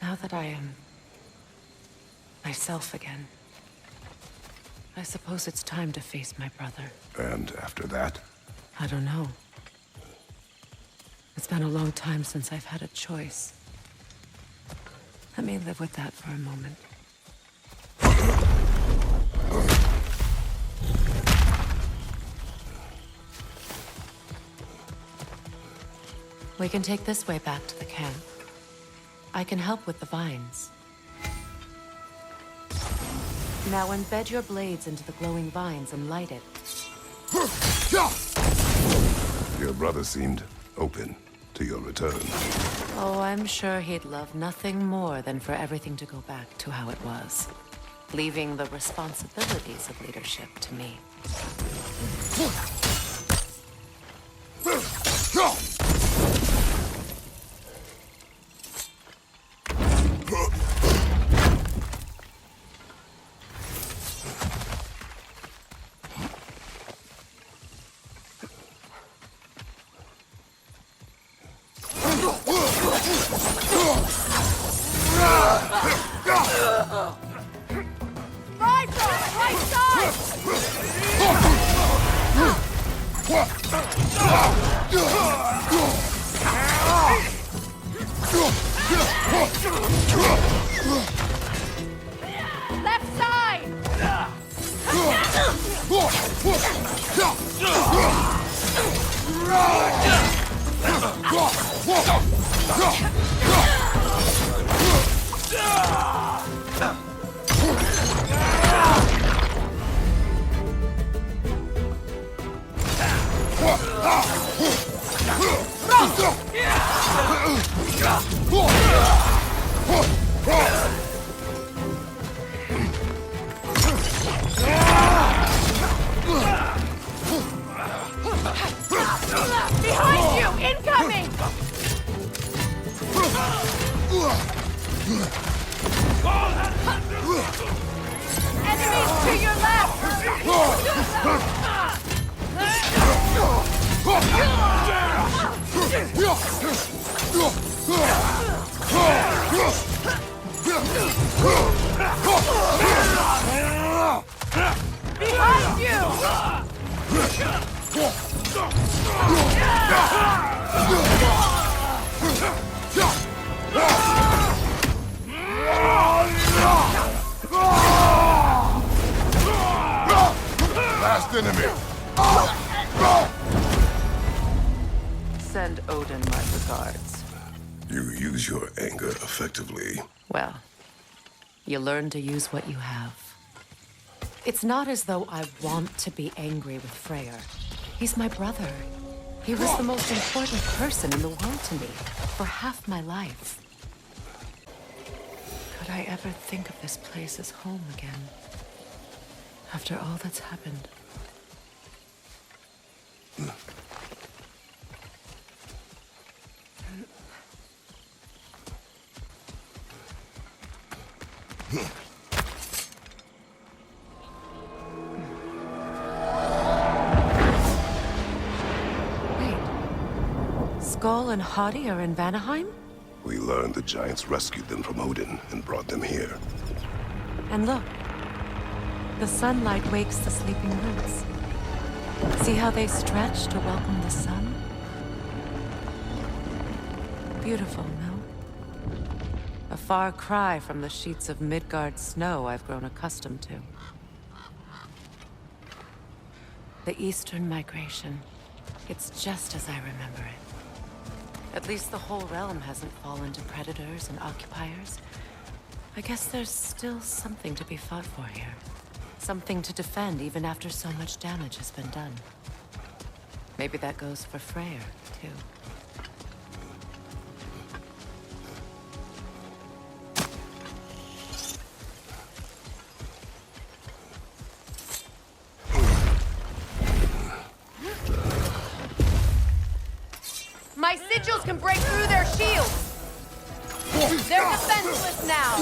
Now that I am myself again, I suppose it's time to face my brother. And after that? I don't know. It's been a long time since I've had a choice. Let me live with that for a moment. We can take this way back to the camp. I can help with the vines. Now embed your blades into the glowing vines and light it. Your brother seemed open to your return. Oh, I'm sure he'd love nothing more than for everything to go back to how it was, leaving the responsibilities of leadership to me. Left side! Behind you! Incoming! Enemies to your left! Behind you! Last enemy! Send Odin my regards. You use your anger effectively. Well, you learn to use what you have. It's not as though I want to be angry with Freyr. He's my brother. He was the most important person in the world to me for half my life. Could I ever think of this place as home again? After all that's happened. Skull and Hadi are in Vanaheim? We learned the giants rescued them from Odin and brought them here. And look, the sunlight wakes the sleeping roots. See how they stretch to welcome the sun? Beautiful, no? A far cry from the sheets of Midgard snow I've grown accustomed to. The Eastern migration. It's just as I remember it. At least the whole realm hasn't fallen to predators and occupiers. I guess there's still something to be fought for here. Something to defend even after so much damage has been done. Maybe that goes for Freyr, too. My sigils can break through their shields! They're defenseless now!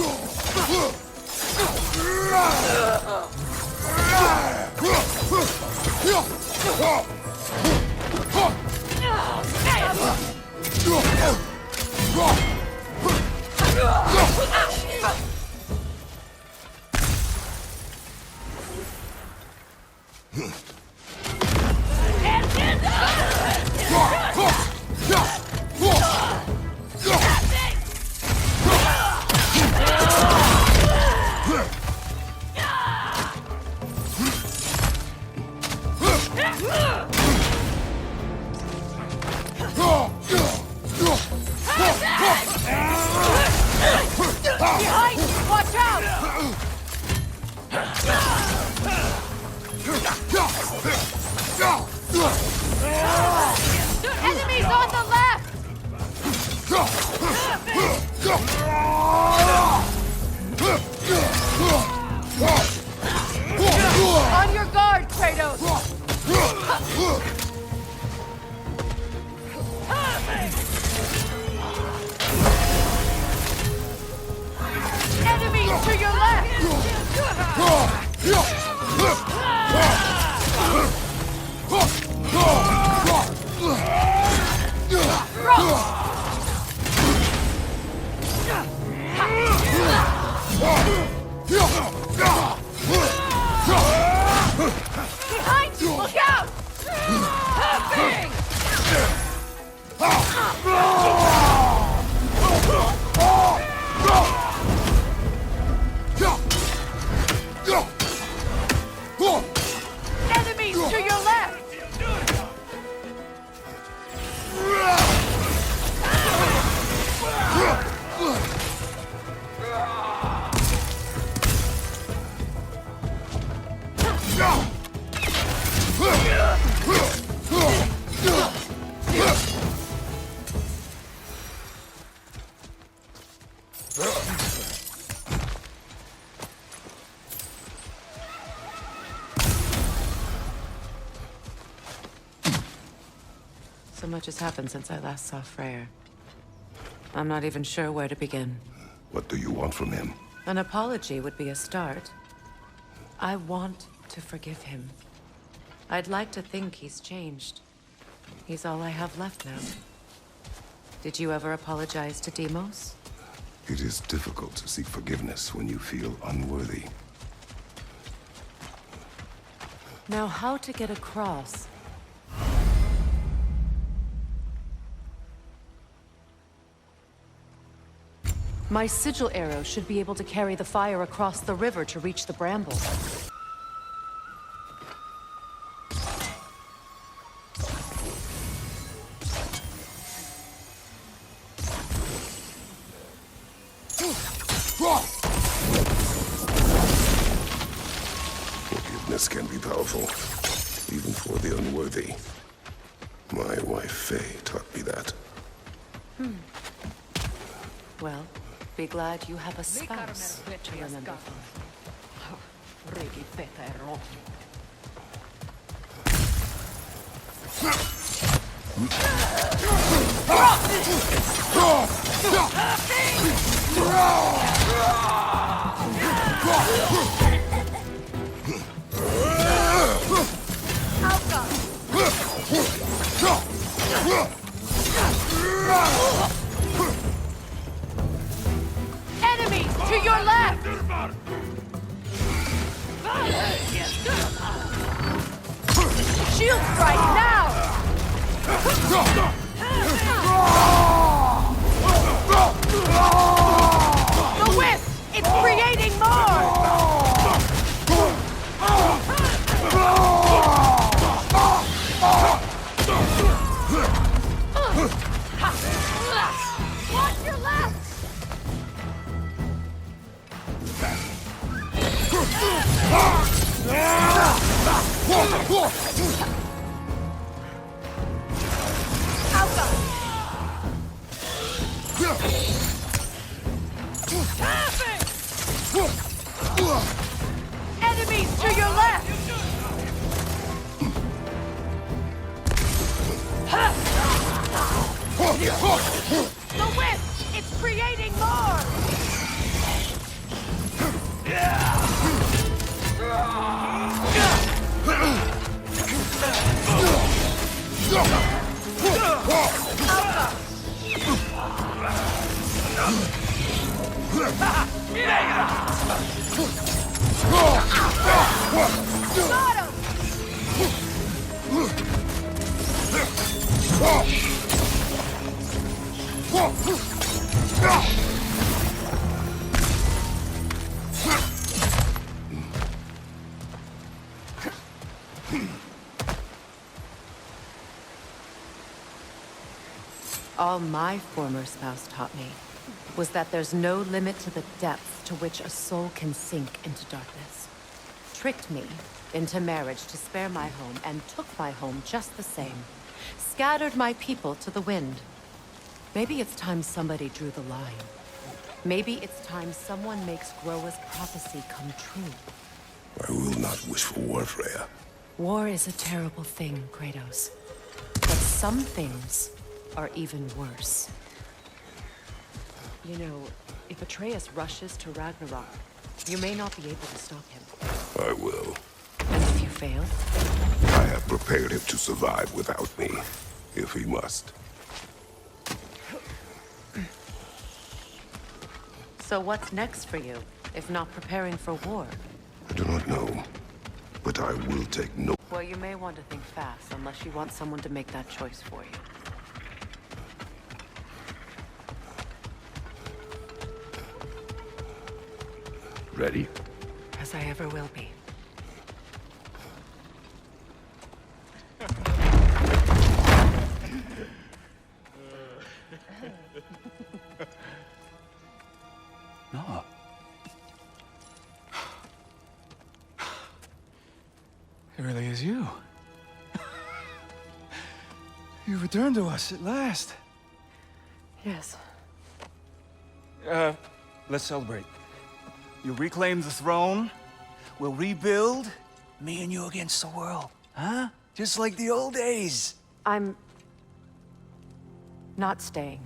Behind you! Look out! Bang! Enemies to your left! So much has happened since I last saw Freyr. I'm not even sure where to begin. What do you want from him? An apology would be a start. I want to forgive him. I'd like to think he's changed. He's all I have left now. Did you ever apologize to Deimos? It is difficult to seek forgiveness when you feel unworthy. Now, how to get across? My sigil arrow should be able to carry the fire across the river to reach the bramble. Forgiveness can be powerful, even for the unworthy. My wife, Faye, taught me that. Well, be glad you have a spouse to remember. Enemies to your left! Shield strike now! The wisp! It's creating more! Watch your left! Enemies to your left! The wisp! It's creating more! Got him! All my former spouse taught me was that there's no limit to the depth to which a soul can sink into darkness. Tricked me into marriage to spare my home and took my home just the same. Scattered my people to the wind. Maybe it's time somebody drew the line. Maybe it's time someone makes Groa's prophecy come true. I will not wish for war, Freya. War is a terrible thing, Kratos. But some things are even worse. You know, if ATREUS rushes to Ragnarok, you may not be able to stop him. I will. And if you fail? I have prepared him to survive without me, if he must. So what's next for you, if not preparing for war? I do not know, but I will take no... Well, you may want to think fast, unless you want someone to make that choice for you. Ready? As I ever will be. No. It really is you. You returned to us at last. Yes. Let's celebrate. You reclaim the throne. We'll rebuild. Me and you against the world. Huh? Just like the old days. I'm... not staying.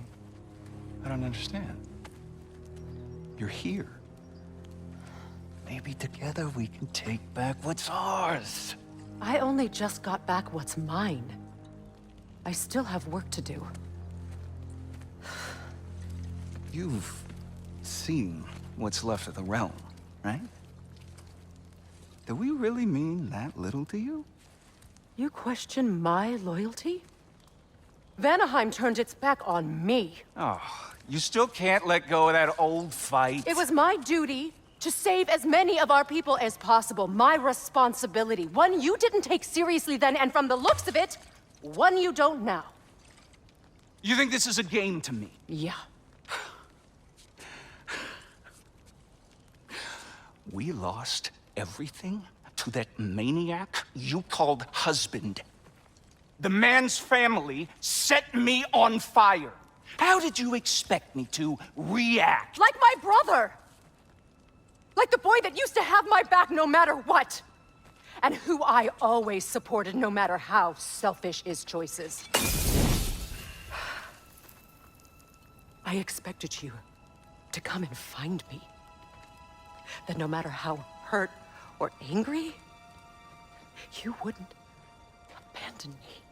I don't understand. You're here. Maybe together we can take back what's ours. I only just got back what's mine. I still have work to do. You've seen what's left of the realm, right? Do we really mean that little to you? You question my loyalty? Vanaheim turned its back on me. Oh, you still can't let go of that old fight? It was my duty to save as many of our people as possible. My responsibility. One you didn't take seriously then, and from the looks of it, one you don't now. You think this is a game to me? Yeah. We lost everything to that maniac you called husband. The man's family set me on fire. How did you expect me to react? Like my brother! Like the boy that used to have my back no matter what! And who I always supported no matter how selfish his choices. I expected you to come and find me. That no matter how hurt or angry, you wouldn't abandon me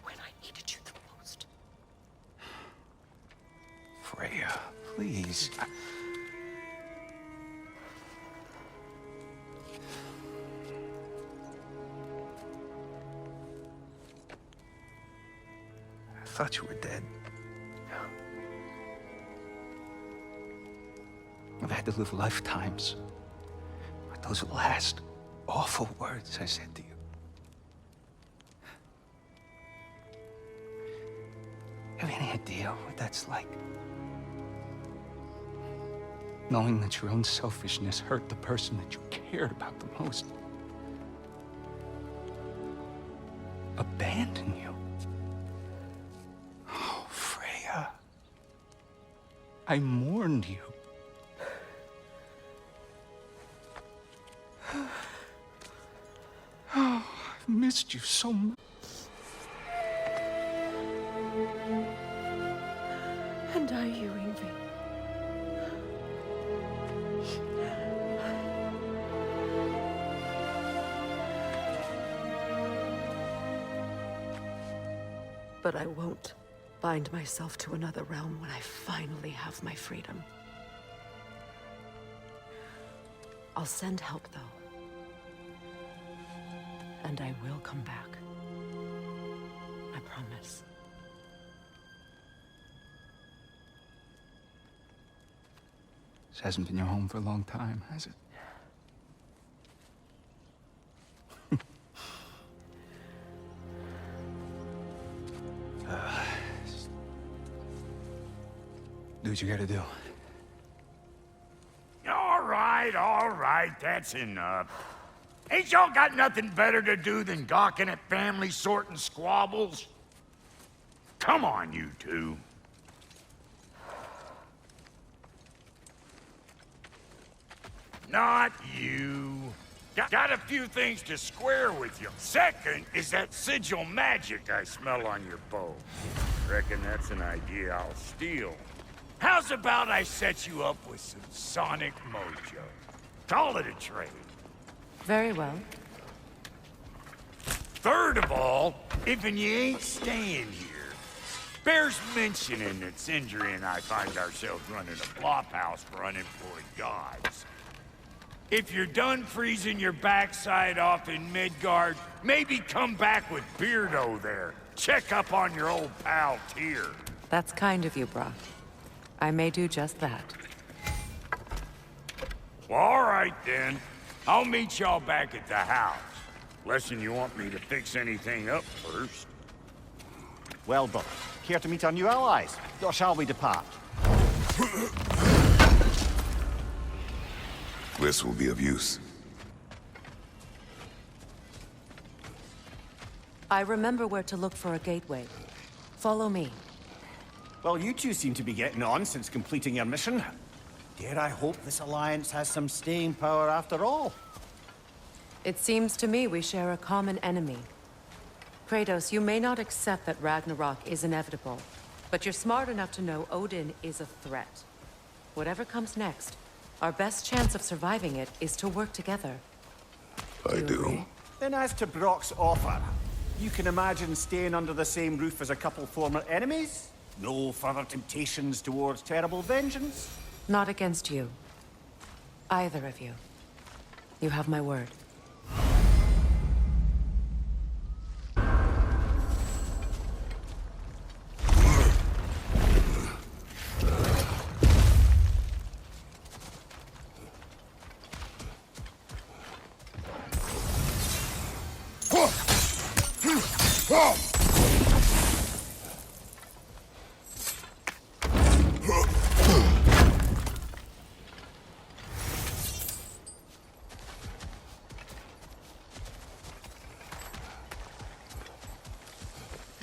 when I needed you the most. Freya, please. I thought you were dead. I've had to live lifetimes with those last awful words I said to you. Have any idea what that's like? Knowing that your own selfishness hurt the person that you cared about the most. Abandon you. Oh, Freya. I mourned you. Oh, I've missed you so much. And I you, Yngvi. But I won't bind myself to another realm when I finally have my freedom. I'll send help, though. And I will come back. I promise. This hasn't been your home for a long time, has it? Do what you gotta do. All right, that's enough. Ain't y'all got nothing better to do than gawking at family sorting squabbles? Come on, you two. Not you. Got a few things to square with you. Second is that sigil magic I smell on your bow. Reckon that's an idea I'll steal. How's about I set you up with some sonic mojo? Call it a trade. Very well. Third of all, if you ain't staying here, bears mentioning that Sindri and I find ourselves running a flophouse for unemployed gods. If you're done freezing your backside off in Midgard, maybe come back with Beardo there. Check up on your old pal Tyr. That's kind of you, Brock. I may do just that. Well, all right then. I'll meet y'all back at the house. Less'n you want me to fix anything up first. Well, brother, care to meet our new allies? Or shall we depart? This will be of use. I remember where to look for a gateway. Follow me. Well, you two seem to be getting on since completing your mission. Dare I hope this alliance has some staying power after all? It seems to me we share a common enemy. Kratos, you may not accept that Ragnarok is inevitable, but you're smart enough to know Odin is a threat. Whatever comes next, our best chance of surviving it is to work together. I you do. agree? Then as to Brock's offer, you can imagine staying under the same roof as a couple former enemies? No further temptations towards terrible vengeance? Not against you. Either of you. You have my word.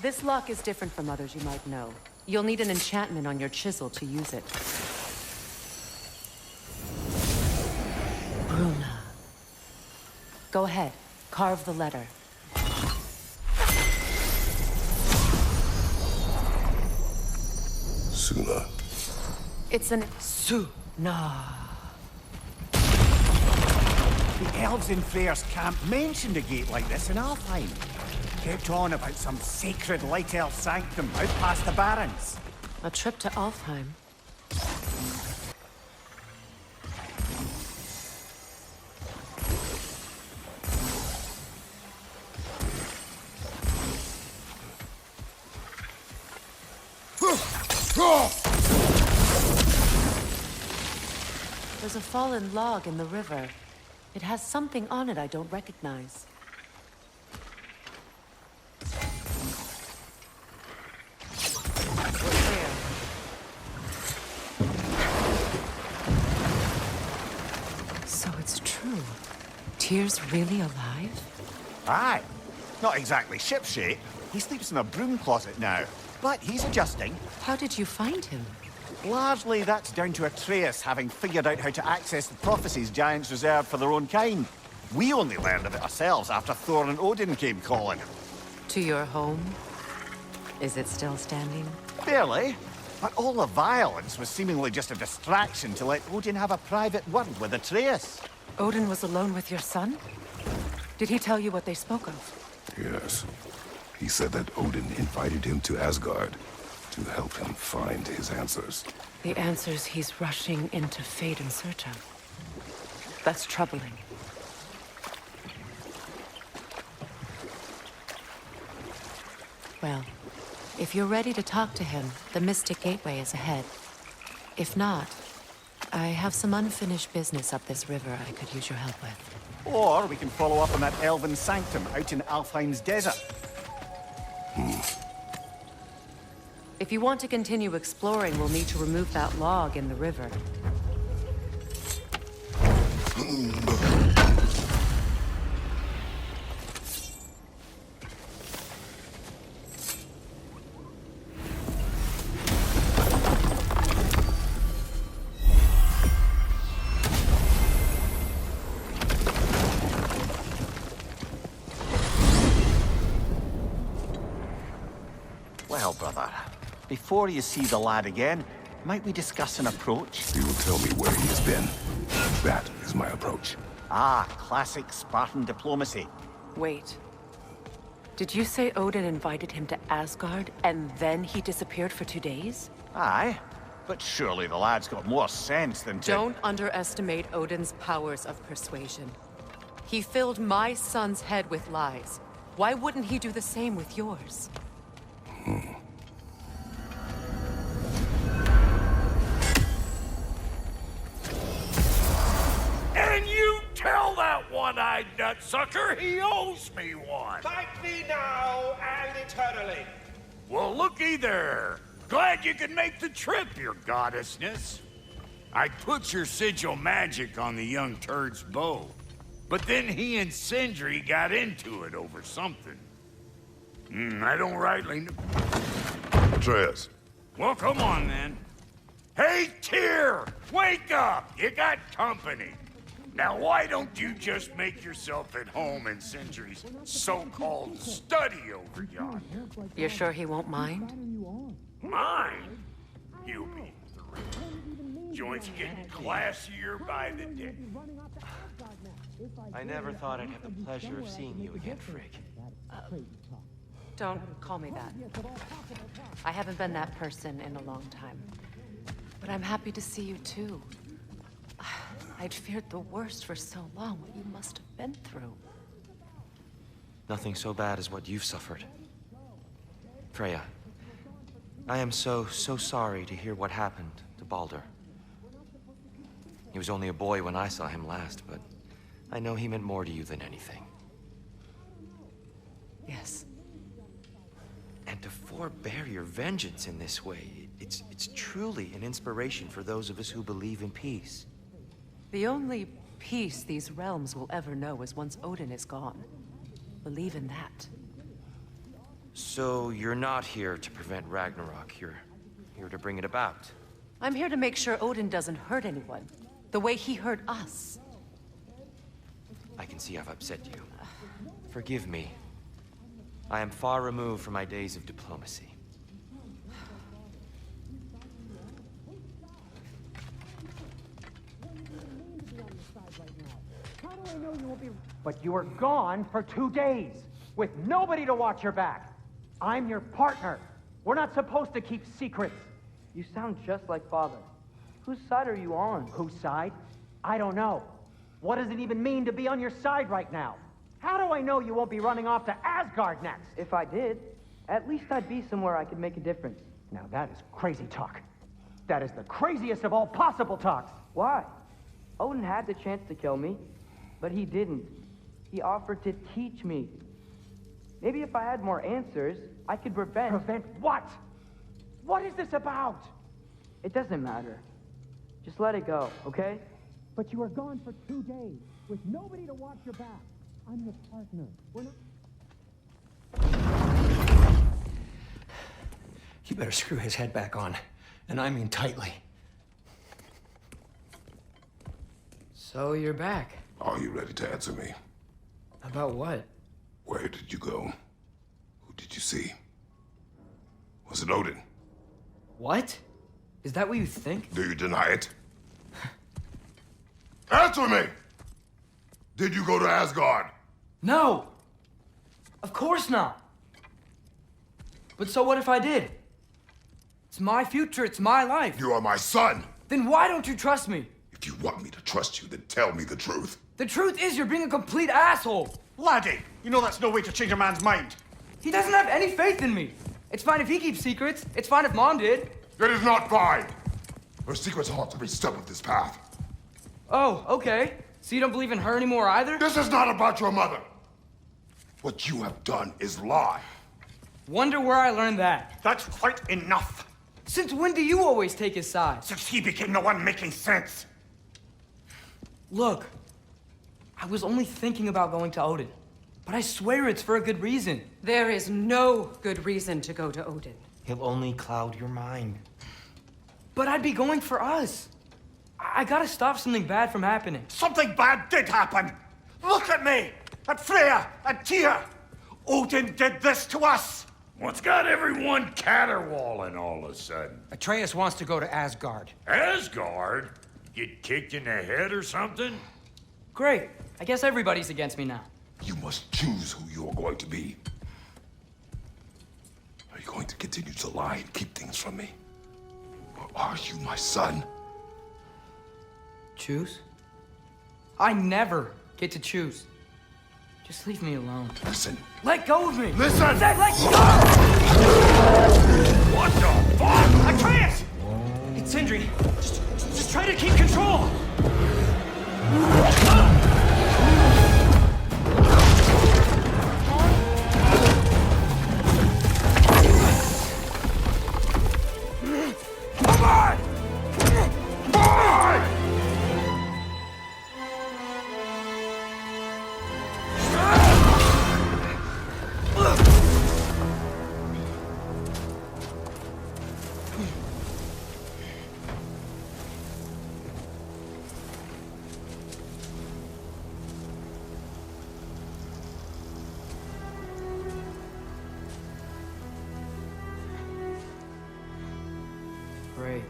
This lock is different from others you might know. You'll need an enchantment on your chisel to use it. Bruna. Go ahead. Carve the letter. Suna. It's an Suna. The elves in Freyr's camp mentioned a gate like this in Alfheim. Kept on about some sacred light elf sanctum out past the Barrens. A trip to Alfheim. There's a fallen log in the river. It has something on it I don't recognize. So it's true. Tyr's really alive? Aye. Not exactly shipshape. He sleeps in a broom closet now. But he's adjusting. How did you find him? Largely, that's down to ATREUS having figured out how to access the prophecies giants reserved for their own kind. We only learned of it ourselves after Thor and Odin came calling. To your home? Is it still standing? Barely. But all the violence was seemingly just a distraction to let Odin have a private word with ATREUS. Odin was alone with your son? Did he tell you what they spoke of? Yes. He said that Odin invited him to Asgard to help him find his answers. The answers he's rushing into fate in search of. That's troubling. Well, if you're ready to talk to him, the Mystic Gateway is ahead. If not, I have some unfinished business up this river I could use your help with. Or we can follow up on that elven sanctum out in Alfheim's desert. If you want to continue exploring, we'll need to remove that log in the river. Well, brother, before you see the lad again, might we discuss an approach? He will tell me where he has been. That is my approach. Ah, classic Spartan diplomacy. Wait. Did you say Odin invited him to Asgard, and then he disappeared for 2 days? Aye, but surely the lad's got more sense than to... Don't underestimate Odin's powers of persuasion. He filled my son's head with lies. Why wouldn't he do the same with yours? And you tell that one-eyed nutsucker he owes me one. Fight me now and eternally. Well, looky there. Glad you could make the trip, your goddessness. I put your sigil magic on the young turd's bow, but then he and Sindri got into it over something. I don't rightly know. Atreus. Well, come on then. Hey, Tyr! Wake up! You got company. Now, why don't you just make yourself at home in Sindri's so-called study over yonder? You're sure he won't mind? Mine? You mean three. Joint's getting classier by the day. I never thought I'd have the pleasure of seeing you again, Frigg. Don't call me that. I haven't been that person in a long time. But I'm happy to see you too. I'd feared the worst for so long, what you must have been through. Nothing so bad as what you've suffered. Freya, I am so sorry to hear what happened to Baldur. He was only a boy when I saw him last, but I know he meant more to you than anything. Yes. And to forbear your vengeance in this way, it's truly an inspiration for those of us who believe in peace. The only peace these realms will ever know is once Odin is gone. Believe in that. So you're not here to prevent Ragnarok, you're here to bring it about. I'm here to make sure Odin doesn't hurt anyone, the way he hurt us. I can see I've upset you. Forgive me. I am far removed from my days of diplomacy. But you were gone for 2 days, with nobody to watch your back. I'm your partner. We're not supposed to keep secrets. You sound just like Father. Whose side are you on? Whose side? I don't know. What does it even mean to be on your side right now? How do I know you won't be running off to Asgard next? If I did, at least I'd be somewhere I could make a difference. Now that is crazy talk. That is the craziest of all possible talks. Why? Odin had the chance to kill me, but he didn't. He offered to teach me. Maybe if I had more answers, I could prevent... Prevent what? What is this about? It doesn't matter. Just let it go, okay? But you were gone for 2 days, with nobody to watch your back. I'm your partner. We're not... You better screw his head back on, and I mean tightly. So you're back. Are you ready to answer me? About what? Where did you go? Who did you see? Was it Odin? What? Is that what you think? Do you deny it? Answer me! Did you go to Asgard? No! Of course not! But so what if I did? It's my future, it's my life. You are my son! Then why don't you trust me? If you want me to trust you, then tell me the truth. The truth is you're being a complete asshole! Laddie, you know that's no way to change a man's mind. He doesn't have any faith in me. It's fine if he keeps secrets. It's fine if Mom did. It is not fine! Her secrets haunt every step of this path. Oh, okay. So you don't believe in her anymore either? This is not about your mother! What you have done is lie. Wonder where I learned that. That's quite enough. Since when do you always take his side? Since he became the one making sense. Look, I was only thinking about going to Odin, but I swear it's for a good reason. There is no good reason to go to Odin. He'll only cloud your mind. But I'd be going for us. I gotta stop something bad from happening. Something bad did happen. Look at me, at Freya, at Tyr. Odin did this to us. What's got everyone caterwauling all of a sudden? Atreus wants to go to Asgard. Asgard? Get kicked in the head or something? Great. I guess everybody's against me now. You must choose who you are going to be. Are you going to continue to lie and keep things from me? Or are you my son? Choose? I never get to choose. Just leave me alone. Listen. Let go of me! Listen! I said let go! What the fuck? Atreus! It's Sindri. Just try to keep control. Come on! Come on! Great.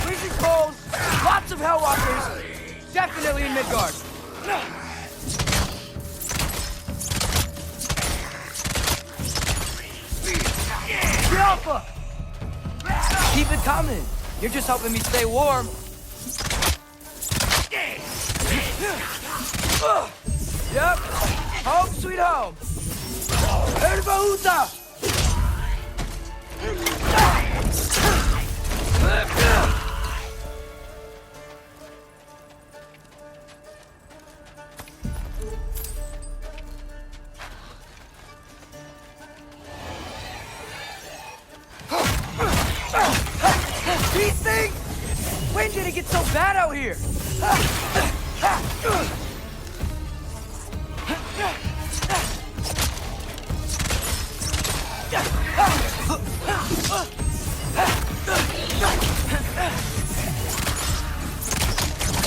Freezing cold, lots of Hellwalkers, definitely in Midgard. The Alpha! Keep it coming. You're just helping me stay warm. Yep. Home sweet home. Erbahuta! These things? When did it get so bad out here?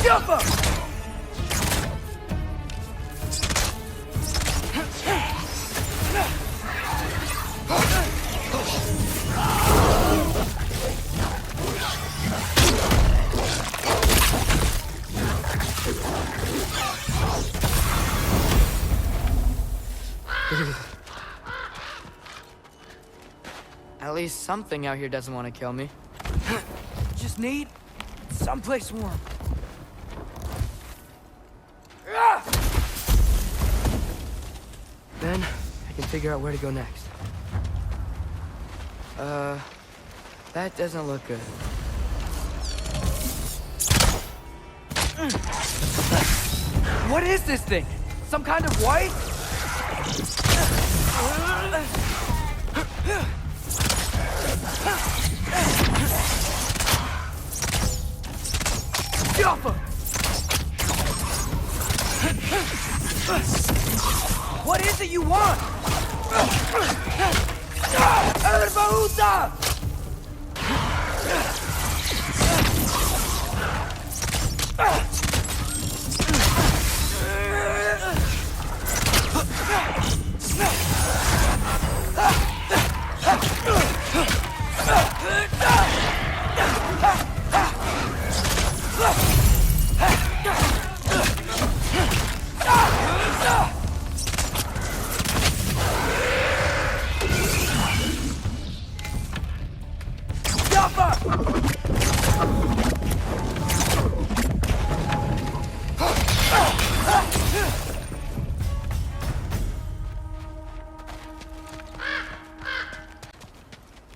Jump up! At least something out here doesn't want to kill me. Just need someplace warm. Then I can figure out where to go next. That doesn't look good. What is this thing? Some kind of white? Jumper! What is it you want? Erbahuta!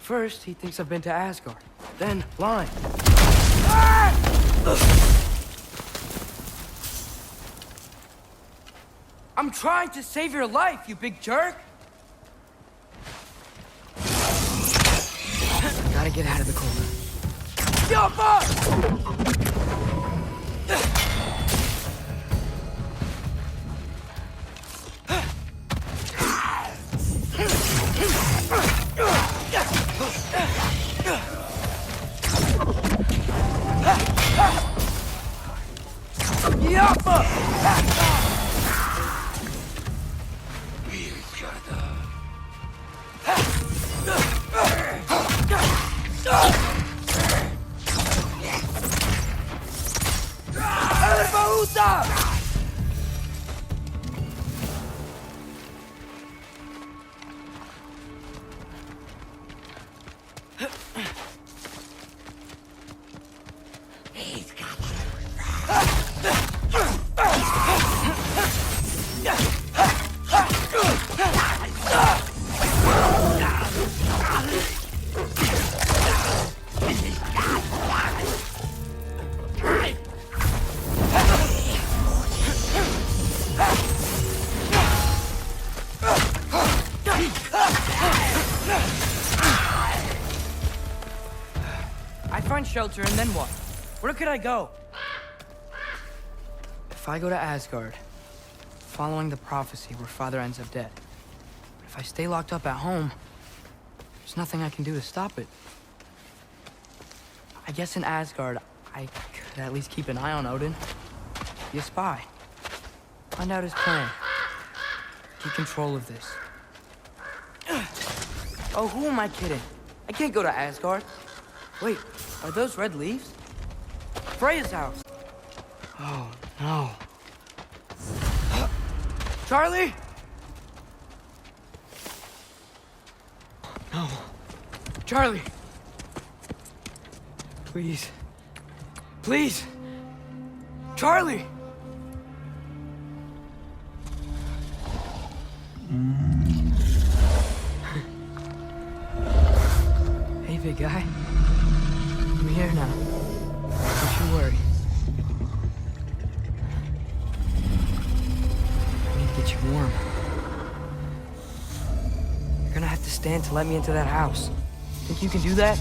First, he thinks I've been to Asgard. Then, blind. I'm trying to save your life, you big jerk! Gotta get out of the corner. Jump up! shelter, and then what? Where could I go? If I go to Asgard, following the prophecy where Father ends up dead. But if I stay locked up at home, there's nothing I can do to stop it. I guess in Asgard, I could at least keep an eye on Odin. Be a spy. Find out his plan. Take control of this. Oh, who am I kidding? I can't go to Asgard. Wait, are those red leaves? Freya's house. Oh, no. Charlie? No. Charlie. Please. Please. Charlie! Hey, big guy. I'm here now. Don't you worry. I need to get you warm. You're gonna have to stand to let me into that house. Think you can do that?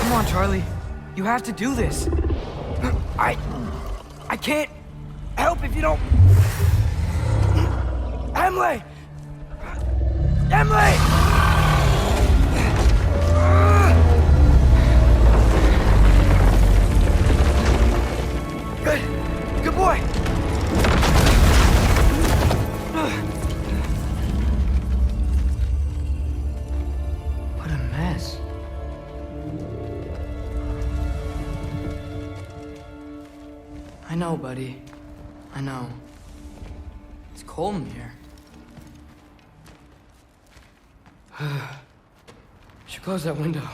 Come on, Charlie. You have to do this. I can't help if you don't... Emily! Emily! Good boy. What a mess. I know, buddy. I know. It's cold in here. Should close that window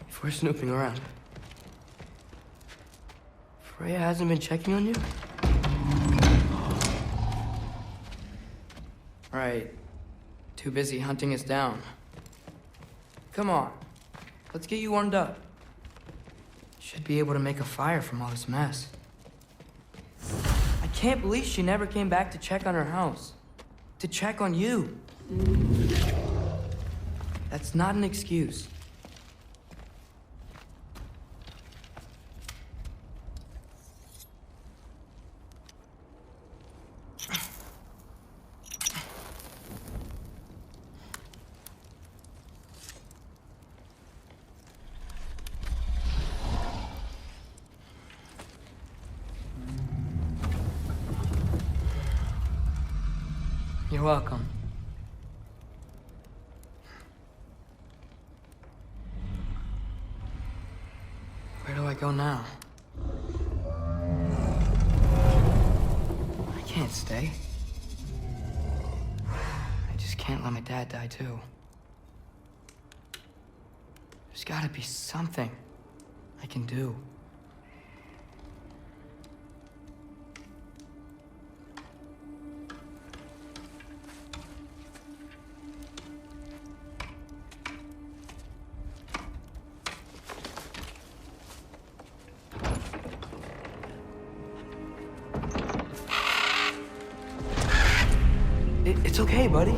if we're snooping around. Freya hasn't been checking on you? Right. Too busy hunting us down. Come on. Let's get you warmed up. Should be able to make a fire from all this mess. I can't believe she never came back to check on her house. To check on you. That's not an excuse. You're welcome. Where do I go now? I can't stay. I just can't let my dad die too. There's gotta be something I can do. It's okay, buddy.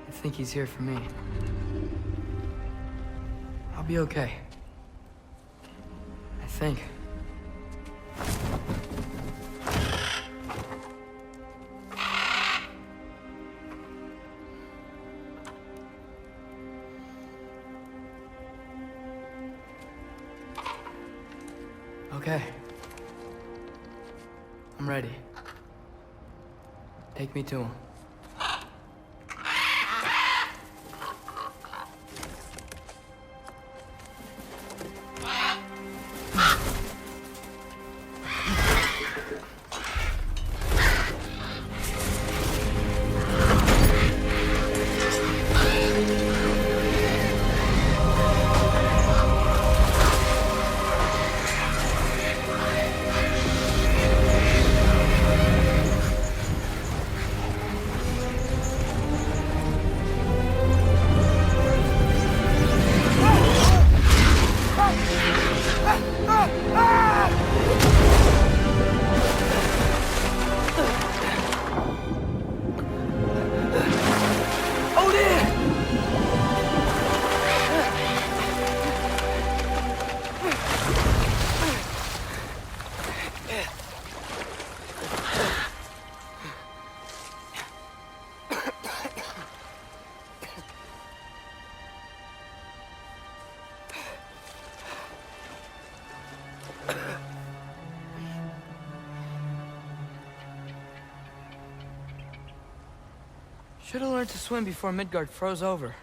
I think he's here for me. I'll be okay. I think. Okay. I'm ready. Take me to him. Should have learned to swim before Midgard froze over.